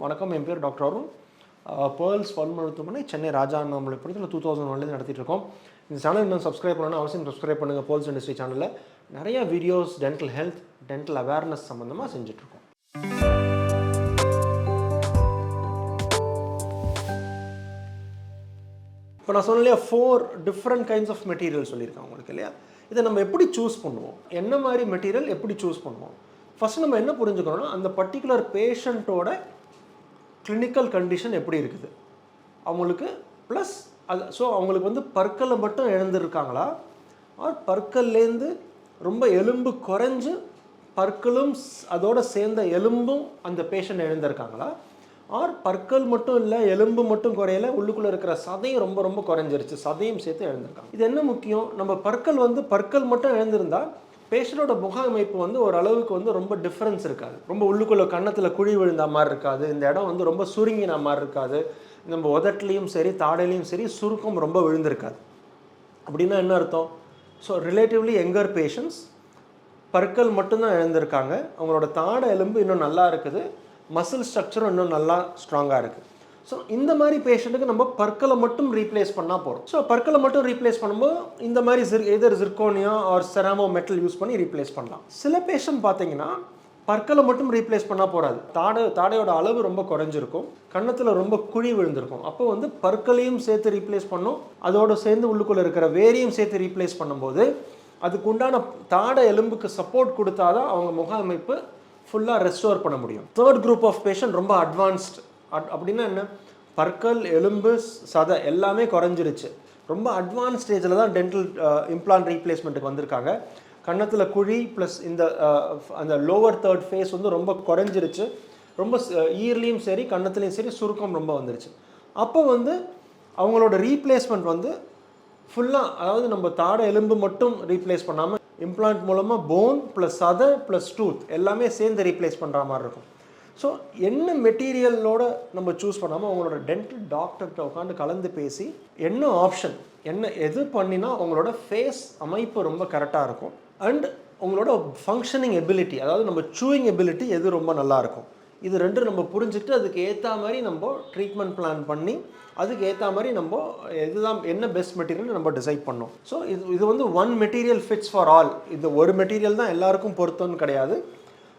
வணக்கம், என் பேர் doctor Arun. Pearls பல் மருத்துவமனை சென்னை ராஜா அண்ணாமலைபுரத்தில் 2001 நடத்திட்டு இருக்கோம். இந்த சேனல் இன்னும் சப்ஸ்கிரைப் பண்ணணும் அவசியம் சப்ஸ்கிரைப் பண்ணுங்கள். பேர்ல்ஸ் டென்டிஸ்ட்ரி சேனலில் நிறைய videos dental health, dental awareness சம்மந்தமாக செஞ்சுட்ருக்கோம். இப்போ நான் சொன்னேன் 4 டிஃப்ரெண்ட் கைண்ட்ஸ் ஆஃப் மெட்டீரியல் சொல்லியிருக்கேன் உங்களுக்கு இல்லையா. இதை நம்ம எப்படி சூஸ் பண்ணுவோம், என்ன மாதிரி மெட்டீரியல் எப்படி சூஸ் பண்ணுவோம்? ஃபஸ்ட்டு நம்ம என்ன புரிஞ்சுக்கணும்னா, அந்த பர்டிகுலர் பேஷண்ட்டோட கிளினிக்கல் கண்டிஷன் எப்படி இருக்குது அவங்களுக்கு, ப்ளஸ் அது அவங்களுக்கு வந்து பற்களில் மட்டும் எழுந்திருக்காங்களா, ஆர் பற்கள்லேருந்து ரொம்ப எலும்பு குறைஞ்சு பற்களும் அதோடு சேர்ந்த எலும்பும் அந்த பேஷண்ட் எழுந்திருக்காங்களா, ஆர் பற்கள் மட்டும் இல்லை எலும்பு மட்டும் குறையல, உள்ளுக்குள்ளே இருக்கிற சதையும் ரொம்ப ரொம்ப குறைஞ்சிருச்சு, சதையும் சேர்த்து எழுந்திருக்காங்க. இது என்ன முக்கியம், நம்ம பற்கள் மட்டும் எழுந்திருந்தால் பேஷண்டோட முக அமைப்பு வந்து ஓரளவுக்கு வந்து ரொம்ப டிஃப்ரென்ஸ் இருக்காது. ரொம்ப உள்ளுக்குள்ளே கன்னத்தில் குழி விழுந்த மாதிரி இருக்காது, இந்த இடம் வந்து ரொம்ப சுருங்கின மாதிரி இருக்காது, நம்ம உதட்டிலையும் சரி தாடையிலையும் சரி சுருக்கம் ரொம்ப விழுந்திருக்காது. அப்படின்னா என்ன அர்த்தம்? ஸோ ரிலேட்டிவ்லி யங்கர் பேஷண்ட்ஸ் பற்கள் மட்டும்தான் எழுந்திருக்காங்க, அவங்களோட தாடை எலும்பு இன்னும் நல்லா இருக்குது, மசில் ஸ்ட்ரக்சரும் இன்னும் நல்லா ஸ்ட்ராங்காக இருக்குது. ஸோ இந்த மாதிரி பேஷண்ட்டுக்கு நம்ம பற்களை மட்டும் ரீப்ளேஸ் பண்ணால் போகிறோம். ஸோ பற்களை மட்டும் ரீப்ளேஸ் பண்ணும்போது இந்த மாதிரி எதர் ஜிர்கோனியா ஆர் செராமோ மெட்டல் யூஸ் பண்ணி ரீப்ளேஸ் பண்ணலாம். சில பேஷண்ட் பார்த்தீங்கன்னா பற்களை மட்டும் ரீப்ளேஸ் பண்ணால் போகாது, தாடையோட அளவு ரொம்ப குறைஞ்சிருக்கும், கன்னத்தில் ரொம்ப குழி விழுந்திருக்கும். அப்போ வந்து பற்களையும் சேர்த்து ரீப்ளேஸ் பண்ணும், அதோடு சேர்ந்து உள்ளுக்குள்ளே இருக்கிற வேரையும் சேர்த்து ரீப்ளேஸ் பண்ணும்போது அதுக்கு உண்டான தாடை எலும்புக்கு சப்போர்ட் கொடுத்தா தான் அவங்க முக அமைப்பு ஃபுல்லாக ரெஸ்டோர் பண்ண முடியும். தேர்ட் குரூப் ஆஃப் பேஷண்ட் ரொம்ப அட்வான்ஸ்டு. அப்படின்னா என்ன, பற்கள் எலும்பு சதை எல்லாமே குறைஞ்சிருச்சு, ரொம்ப அட்வான்ஸ் ஸ்டேஜில் தான் டென்டல் இம்ப்ளான்ட் ரீப்ளேஸ்மெண்ட்டுக்கு வந்திருக்காங்க. கன்னத்தில் குழி ப்ளஸ் அந்த லோவர் தேர்ட் ஃபேஸ் வந்து ரொம்ப குறைஞ்சிருச்சு, ரொம்ப ஈர்லேயும் சரி கன்னத்துலேயும் சரி சுருக்கம் ரொம்ப வந்துருச்சு. அப்போ வந்து அவங்களோட ரீப்ளேஸ்மெண்ட் வந்து ஃபுல்லாக, அதாவது நம்ம தாடை எலும்பு மட்டும் ரீப்ளேஸ் பண்ணாமல் இம்ப்ளான்ட் மூலமாக போன் ப்ளஸ் சதை ப்ளஸ் டூத் எல்லாமே சேர்ந்து ரீப்ளேஸ் பண்ணுற மாதிரி இருக்கும். ஸோ என்ன மெட்டீரியலோட நம்ம சூஸ் பண்ணாமல் அவங்களோட டென்டல் டாக்டர்கிட்ட உட்காந்து கலந்து பேசி என்ன ஆப்ஷன், எது பண்ணினா அவங்களோட ஃபேஸ் அமைப்பு ரொம்ப கரெக்டாக இருக்கும், அண்ட் உங்களோட ஃபங்க்ஷனிங் எபிலிட்டி, அதாவது நம்ம சூயிங் எபிலிட்டி எது ரொம்ப நல்லாயிருக்கும், இது ரெண்டும் நம்ம புரிஞ்சுட்டு அதுக்கு ஏற்ற மாதிரி நம்ம ட்ரீட்மெண்ட் பிளான் பண்ணி அதுக்கு ஏற்ற மாதிரி நம்ம இதுதான் என்ன பெஸ்ட் மெட்டீரியல் நம்ம டிசைட் பண்ணோம். ஸோ இது வந்து one material fits for all. இது ஒரு மெட்டீரியல் தான் எல்லாருக்கும் பொருத்தம்னு கிடையாது.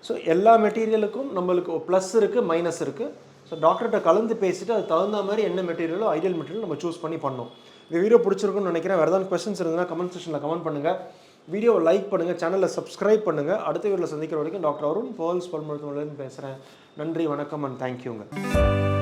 ஸோ எல்லா மெட்டீரியலுக்கும் நம்மளுக்கு ப்ளஸ் இருக்குது மைனஸ் இருக்குது. ஸோ டாக்டர்கிட்ட கலந்து பேசிவிட்டு அது தகுந்த மாதிரி என்ன மெட்டீரியலோ ஐடியல் மெட்டீரியல் நம்ம சூஸ் பண்ணி பண்ணோம். இந்த வீடியோ பிடிச்சிருக்குன்னு நினைக்கிறேன். வேறு ஏதாவது கொஸ்டின்ஸ் இருந்ததுன்னா கமெண்ட் செக்ஷனில் கமெண்ட் பண்ணுங்கள், வீடியோவை லைக் பண்ணுங்கள், சேனலில் சப்ஸ்கிரைப் பண்ணுங்கள். அடுத்த வீடியோவில் சந்திக்கிற வரைக்கும் டாக்டர் அருண் பேர்ல்ஸ் பல் மருத்துவமனையிலேருந்து பேசுகிறேன். நன்றி, வணக்கம் அண்ட் தேங்க்யூங்க.